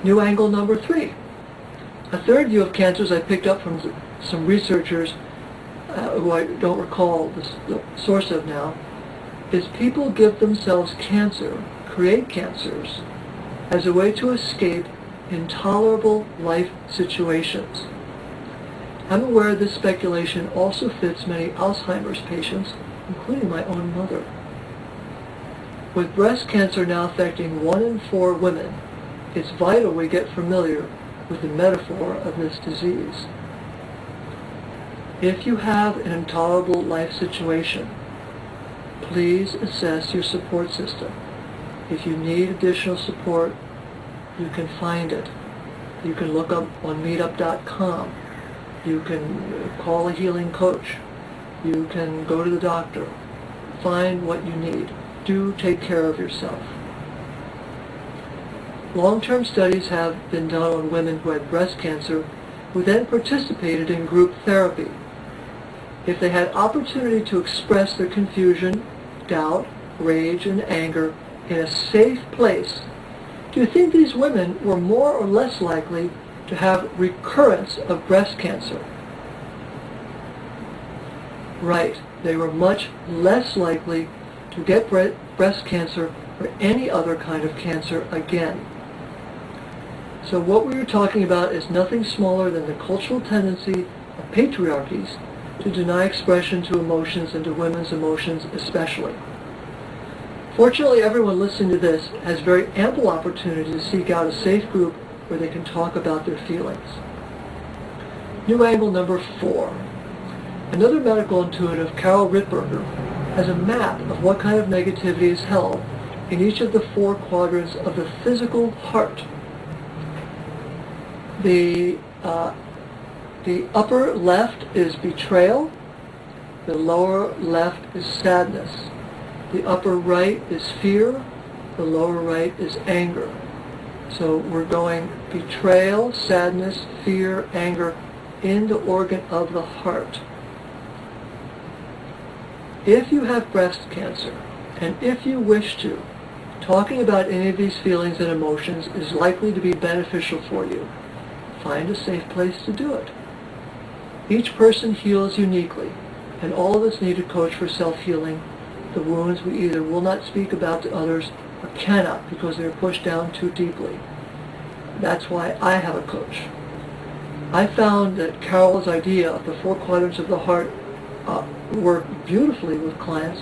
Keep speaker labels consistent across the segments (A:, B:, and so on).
A: New angle number 3. A third view of cancers I picked up from some researchers who I don't recall the source of now, is people give themselves cancer, create cancers, as a way to escape intolerable life situations. I'm aware this speculation also fits many Alzheimer's patients, including my own mother. With breast cancer now affecting 1 in 4 women, it's vital we get familiar with the metaphor of this disease. If you have an intolerable life situation, please assess your support system. If you need additional support, you can find it. You can look up on meetup.com. You can call a healing coach. You can go to the doctor. Find what you need. Do take care of yourself. Long-term studies have been done on women who had breast cancer who then participated in group therapy. If they had opportunity to express their confusion, doubt, rage, and anger in a safe place, do you think these women were more or less likely to have recurrence of breast cancer? Right, they were much less likely to get breast cancer or any other kind of cancer again. So what we are talking about is nothing smaller than the cultural tendency of patriarchies to deny expression to emotions and to women's emotions especially. Fortunately, everyone listening to this has very ample opportunity to seek out a safe group where they can talk about their feelings. New angle number 4. Another medical intuitive, Carol Rittberger, has a map of what kind of negativity is held in each of the 4 quadrants of the physical heart. The upper left is betrayal, the lower left is sadness, the upper right is fear, the lower right is anger. So we're going betrayal, sadness, fear, anger in the organ of the heart. If you have breast cancer, and if you wish to, talking about any of these feelings and emotions is likely to be beneficial for you. Find a safe place to do it. Each person heals uniquely, and all of us need a coach for self-healing. The wounds we either will not speak about to others or cannot because they're pushed down too deeply. That's why I have a coach. I found that Carol's idea of the 4 quadrants of the heart work beautifully with clients,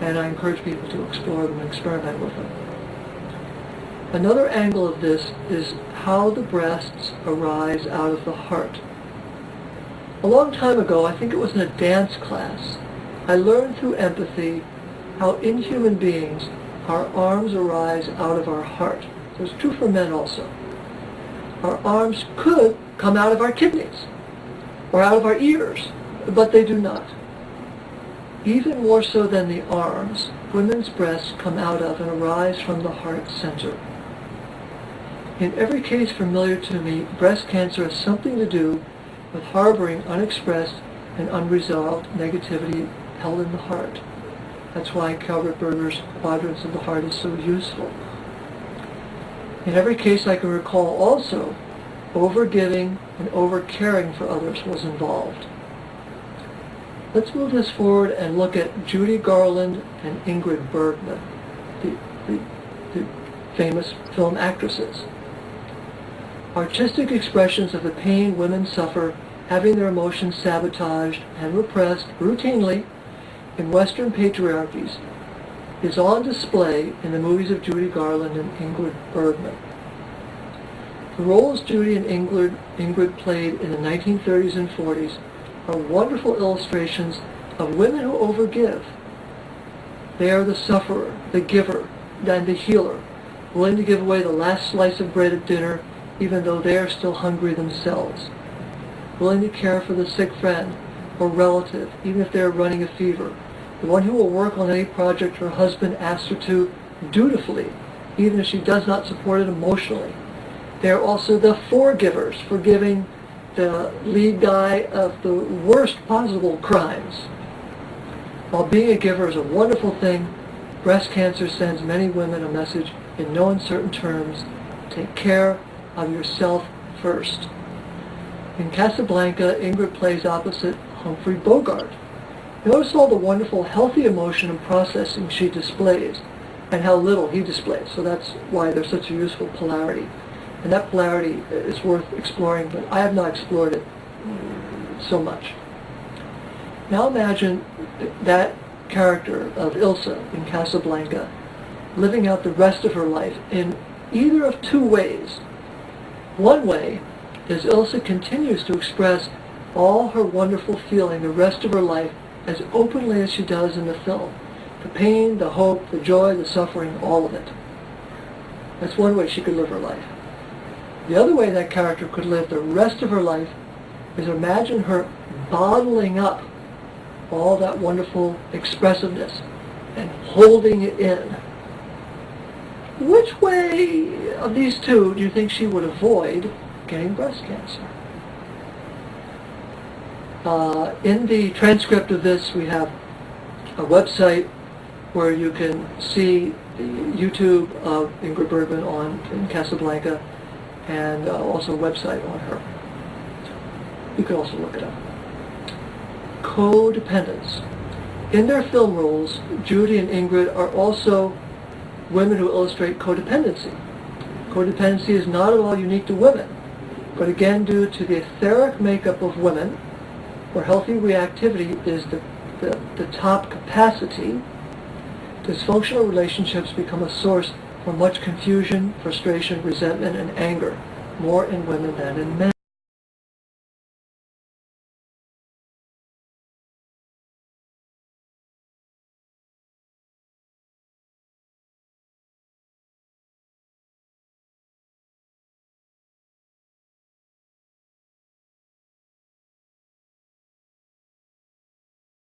A: and I encourage people to explore them and experiment with them. Another angle of this is how the breasts arise out of the heart. A long time ago, I think it was in a dance class, I learned through empathy how in human beings our arms arise out of our heart. So it's true for men also. Our arms could come out of our kidneys or out of our ears, but they do not. Even more so than the arms, women's breasts come out of and arise from the heart center. In every case familiar to me, breast cancer has something to do with harboring unexpressed and unresolved negativity held in the heart. That's why Carol Rittberger's quadrants of the heart is so useful. In every case I can recall also, overgiving and overcaring for others was involved. Let's move this forward and look at Judy Garland and Ingrid Bergman, the famous film actresses. Artistic expressions of the pain women suffer having their emotions sabotaged and repressed routinely in Western patriarchies is on display in the movies of Judy Garland and Ingrid Bergman. The roles Judy and Ingrid played in the 1930s and 40s are wonderful illustrations of women who overgive. They are the sufferer, the giver, and the healer, willing to give away the last slice of bread at dinner even though they are still hungry themselves, willing to care for the sick friend or relative even if they are running a fever, the one who will work on any project her husband asks her to dutifully, even if she does not support it emotionally. They are also the forgivers, forgiving the lead guy of the worst possible crimes. While being a giver is a wonderful thing, breast cancer sends many women a message in no uncertain terms: take care of yourself first. In Casablanca, Ingrid plays opposite Humphrey Bogart. Notice all the wonderful, healthy emotion and processing she displays, and how little he displays. So that's why there's such a useful polarity. And that polarity is worth exploring, but I have not explored it so much. Now imagine that character of Ilsa in Casablanca living out the rest of her life in either of two ways. One way is Ilsa continues to express all her wonderful feeling the rest of her life as openly as she does in the film. The pain, the hope, the joy, the suffering, all of it. That's one way she could live her life. The other way that character could live the rest of her life is imagine her bottling up all that wonderful expressiveness and holding it in. Which way of these two do you think she would avoid getting breast cancer? In the transcript of this, we have a website where you can see the YouTube of Ingrid Bergman in Casablanca, and also a website on her. You can also look it up. Codependence. In their film roles, Judy and Ingrid are also women who illustrate codependency. Codependency is not at all unique to women, but again due to the etheric makeup of women, where healthy reactivity is the top capacity, dysfunctional relationships become a source for much confusion, frustration, resentment, and anger, more in women than in men.